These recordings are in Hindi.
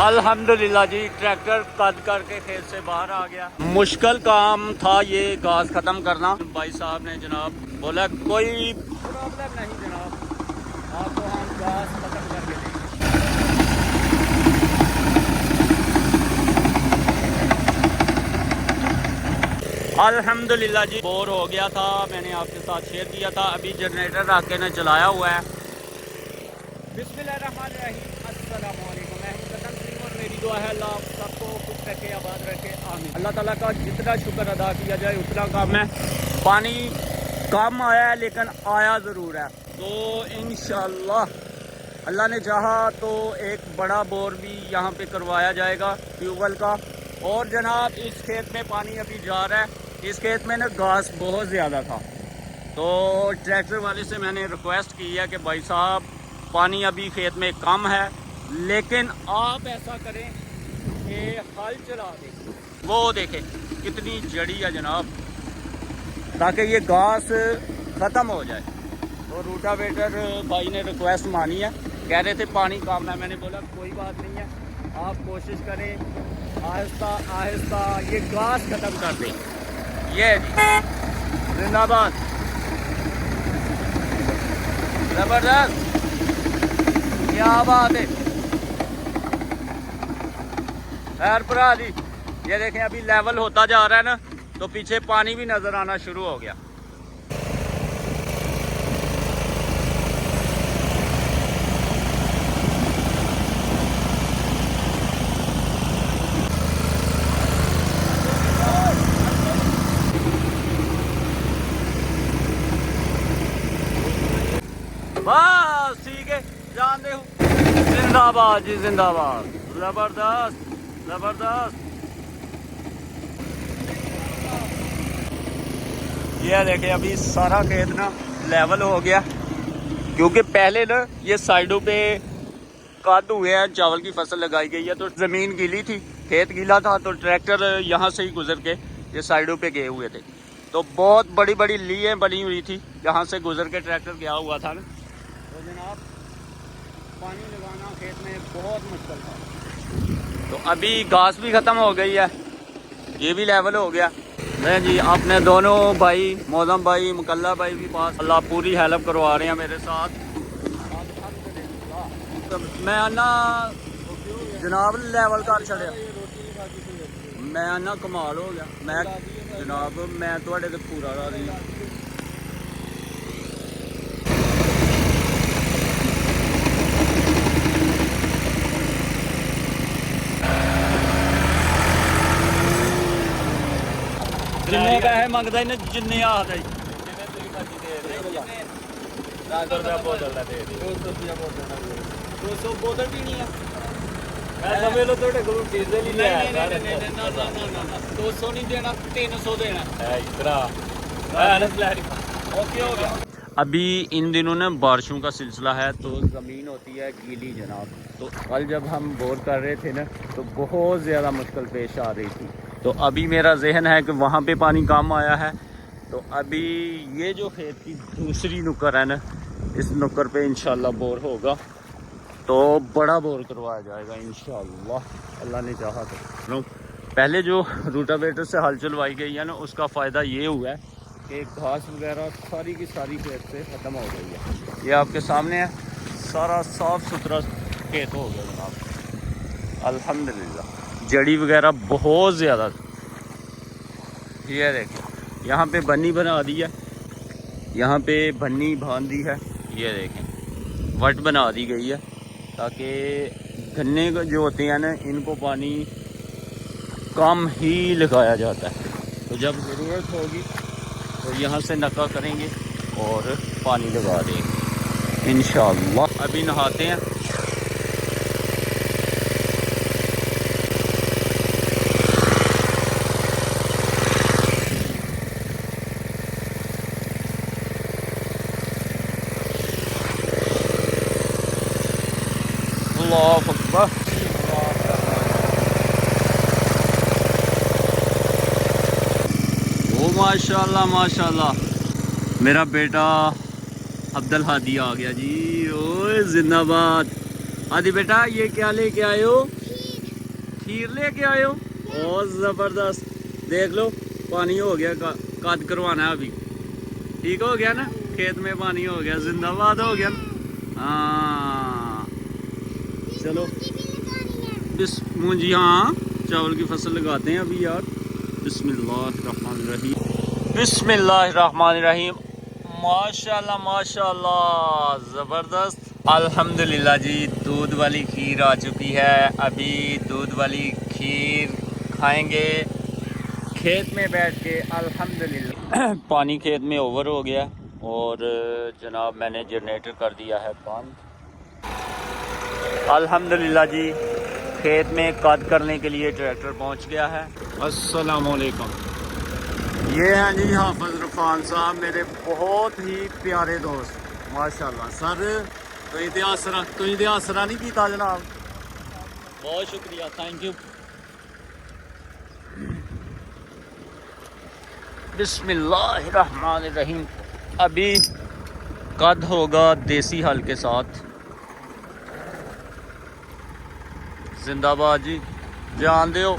अल्हम्दुलिल्लाह जी, ट्रैक्टर कद करके खेत से बाहर आ गया। मुश्किल काम था ये घास ख़त्म करना। भाई साहब ने जनाब बोला कोई प्रॉब्लम नहीं जनाब, आपको हम घास ख़त्म करके देंगे। अल्हम्दुलिल्लाह जी, बोर हो गया था, मैंने आपके साथ शेयर किया था। अभी जनरेटर आके ने चलाया हुआ है। बिस्मिल्लाहिर्रहमानिर्रहीम, अस्सलामु अलैकुम। मैं हूं कदम सिंह और मेरी दुआ है अल्लाह आप सबको खुश रखे, आबाद रखे, आमीन। अल्लाह ताला का जितना शुक्र अदा किया जाए उतना कम है। पानी कम आया है लेकिन आया ज़रूर है, तो इंशाअल्लाह अल्लाह ने चाहा तो एक बड़ा बोर भी यहाँ पे करवाया जाएगा ट्यूबवेल का। और जनाब इस खेत में पानी अभी जा रहा है। इस खेत में ना घास बहुत ज़्यादा था, तो ट्रैक्टर वाले से मैंने रिक्वेस्ट की है कि भाई साहब पानी अभी खेत में कम है, लेकिन आप ऐसा करें कि हल चला दें। वो देखें कितनी जड़ी है जनाब, ताकि ये घास ख़त्म हो जाए। तो रूटावेटर भाई ने रिक्वेस्ट मानी है, कह रहे थे पानी कम है। मैंने बोला कोई बात नहीं है, आप कोशिश करें आहिस्ता आहिस्ता ये घास ख़त्म कर दें। ये जी जिंदाबाद, ज़बरदस्त, क्या बात है। खैर भरा जी, ये देखें अभी लेवल होता जा रहा है ना, तो पीछे पानी भी नज़र आना शुरू हो गया। बस ठीक है, जान दे हूँ। जिंदाबाद जी जिंदाबाद, जबरदस्त जबरदस्त। ये देखे अभी सारा खेत ना लेवल हो गया, क्योंकि पहले ना ये साइडों पे काद हुए हैं, चावल की फसल लगाई गई है, तो ज़मीन गीली थी, खेत गीला था, तो ट्रैक्टर यहाँ से ही गुजर के ये साइडों पे गए हुए थे। तो बहुत बड़ी बड़ी लीएं बनी हुई थी, यहाँ से गुजर के ट्रैक्टर गया हुआ था ना। तो जनाब पानी लगाना खेत में बहुत मुश्किल था। तो अभी घास भी ख़त्म हो गई है, ये भी लेवल हो गया। नहीं जी, अपने दोनों भाई मौजम भाई मुकल्ला भाई भी पास अल्लाह पूरी हेल्प करवा रहे हैं मेरे साथ। तो मैं आना जनाब लेवल कर छड़िया, मैं आना कमाल हो गया। मैं जनाब मैं थोड़े तो पूरा राजी हाँ। जिन्ने पैसे मंगता इन्हें जिन्ने आखदा जी, बोतल पीनी है 200 नहीं देना, 300 देना। ओके हो गया। अभी इन दिनों ना बारिशों का सिलसिला है, तो ज़मीन होती है गीली जनाब। तो कल जब हम बोर कर रहे थे ना, तो बहुत ज़्यादा मुश्किल पेश आ रही थी। तो अभी मेरा जहन है कि वहाँ पे पानी कम आया है, तो अभी ये जो खेत की दूसरी नुक्कर है ना, इस नुक्कर पे इंशाल्लाह बोर होगा, तो बड़ा बोर करवाया जाएगा इंशाल्लाह, अल्लाह ने चाहा तो। पहले जो रूटावेटर से हल चलवाई गई है ना, उसका फ़ायदा ये हुआ है कि घास वगैरह सारी की सारी खेत से ख़त्म हो गई है। ये आपके सामने है, सारा साफ़ सुथरा खेत हो गया जनाब अल्हम्दुलिल्लाह। जड़ी वगैरह बहुत ज़्यादा, ये देखें यहाँ पे बन्नी बना दी है, यहाँ पे बन्नी बांध दी है, ये देखें वट बना दी गई है, ताकि गन्ने जो होते हैं ना, इनको पानी कम ही लगाया जाता है। तो जब ज़रूरत होगी तो यहाँ से नका करेंगे और पानी लगा देंगे इंशाअल्लाह। अभी नहाते हैं। अल्लाहु अकबर। ओ माशाल्लाह माशाल्लाह, मेरा बेटा अब्दुल हादी आ गया जी। ओए जिंदाबाद। हादी बेटा ये क्या लेके आए हो? खीर लेके आए हो? और ज़बरदस्त। देख लो पानी हो गया, कद करवाना है अभी। ठीक हो गया ना, खेत में पानी हो गया, जिंदाबाद हो गया ना। हाँ चलो मूंजी, हाँ चावल की फसल लगाते हैं अभी यार। बिस्मिल्लाहिर्रहमानिर्रहीम, बिस्मिल्लाहिर्रहमानिर्रहीम। माशाल्लाह माशाल्लाह, ज़बरदस्त। अल्हम्दुलिल्लाह जी, दूध वाली खीर आ चुकी है। अभी दूध वाली खीर खाएंगे खेत में बैठ के, अल्हम्दुलिल्लाह। पानी खेत में ओवर हो गया और जनाब मैंने जनरेटर कर दिया है बंद। अल्हम्दुलिल्लाह जी, खेत में कद करने के लिए ट्रैक्टर पहुंच गया है। अस्सलाम वालेकुम। ये हैं जी हाफिज रफान साहब, मेरे बहुत ही प्यारे दोस्त। माशाल्लाह सर, तुझे आसरा नहीं किया जनाब। बहुत शुक्रिया, थैंक यू। बिस्मिल्लाहिर्रहमानिर्रहीम। अभी कद होगा देसी हल के साथ। जिंदाबाद जी, जान दो।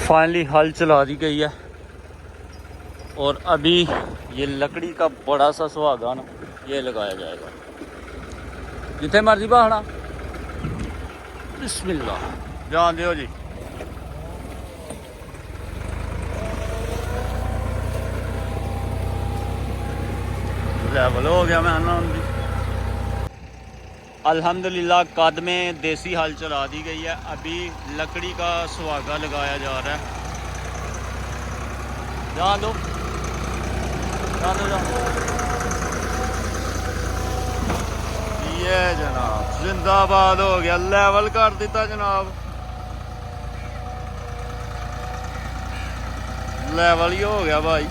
फाइनली हल चला दी गई है और अभी ये लकड़ी का बड़ा सा सुहागा ना, ये लगाया जाएगा जिथे मर्जी बहाना। बिस्मिल्लाह, जान दो जी। लेवल हो गया मैं ना जी। अल्हम्दुलिल्लाह कद में देसी हल चला दी गई है। अभी लकड़ी का सुहागा लगाया जा रहा है। जान दो, जान दो, जान दो। ये जनाब जिंदाबाद हो गया, लेवल कर दिता जनाब। लेवल ही हो गया भाई।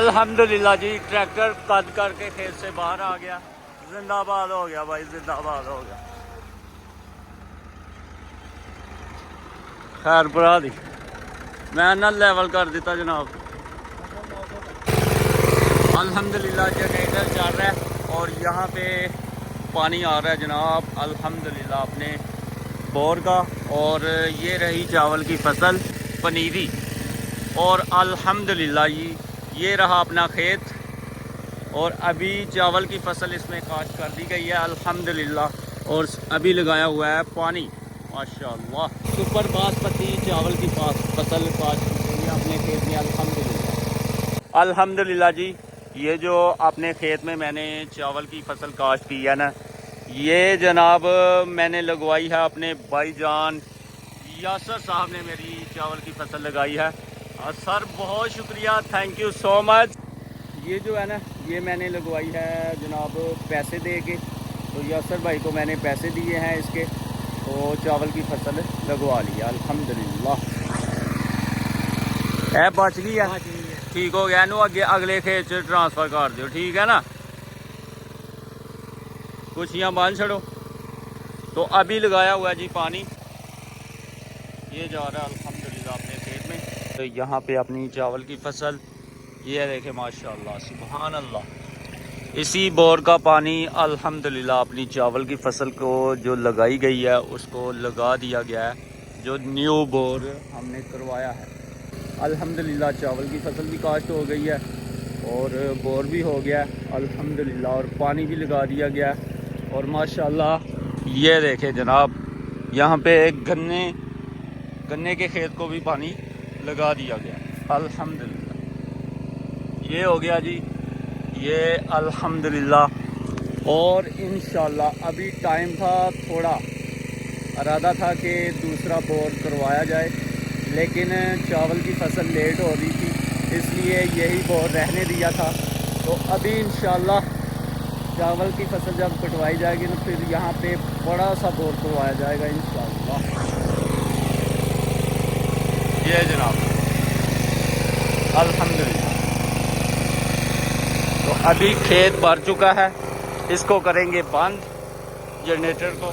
अल्हम्दुलिल्लाह जी, ट्रैक्टर कद करके खेत से बाहर आ गया। जिंदाबाद हो गया भाई, जिंदाबाद हो गया। खैर बुरा दी मैं ना लेवल कर दिता जनाब। अल्हम्दुलिल्लाह जनरेटर चल रहा है और यहाँ पे पानी आ रहा है जनाब अल्हम्दुलिल्लाह अपने बोर का। और ये रही चावल की फसल पनीरी। और अल्हम्दुलिल्लाह ये रहा अपना खेत और अभी चावल की फसल इसमें काश्त कर दी गई है अल्हम्दुलिल्लाह। और अभी लगाया हुआ है पानी माशाल्लाह। सुपर बासमती चावल की फसल काश्त की गई है अपने खेत में अल्हम्दुलिल्लाह। अल्हम्दुलिल्लाह जी, ये जो अपने खेत में मैंने चावल की फसल काश्त की है ना, ये जनाब मैंने लगवाई है अपने भाईजान यासर साहब ने मेरी चावल की फसल लगाई है। सर बहुत शुक्रिया, थैंक यू सो मच। ये जो है ना, ये मैंने लगवाई है जनाब पैसे दे के। तो यासर भाई को मैंने पैसे दिए हैं इसके, तो चावल की फसल लगवा लिया अल्हम्दुलिल्लाह। है बच गई है, ठीक हो गया। इनू अगले खेत च ट्रांसफर कर दो, ठीक है ना। कुछियाँ बांध छड़ो। तो अभी लगाया हुआ है जी पानी, ये जा रहा है अल्हम्दुलिल्लाह अपने खेत में। तो यहाँ पे अपनी चावल की फसल ये देखे माशाल्लाह सुभान अल्लाह। इसी बोर का पानी अल्हम्दुलिल्लाह अपनी चावल की फसल को जो लगाई गई है उसको लगा दिया गया है, जो न्यू बोर हमने करवाया है। अल्हम्दुलिल्लाह चावल की फसल भी काश्त हो गई है और बोर भी हो गया है अल्हम्दुलिल्लाह, और पानी भी लगा दिया गया है। और माशाल्लाह ये देखे जनाब, यहाँ पे गन्ने के खेत को भी पानी लगा दिया गया अल्हम्दुलिल्लाह। ये हो गया जी ये अल्हम्दुलिल्लाह। और इंशाल्लाह अभी टाइम था, थोड़ा इरादा था कि दूसरा बोर करवाया जाए, लेकिन चावल की फसल लेट हो रही थी इसलिए यही बोर रहने दिया था। तो अभी इंशाल्लाह चावल की फसल जब कटवाई जाएगी तो फिर यहाँ पे बड़ा सा बोर करवाया जाएगा इंशाल्लाह। ये जनाब अल्हम्दुलिल्लाह। तो अभी खेत भर चुका है, इसको करेंगे बंद जनरेटर को।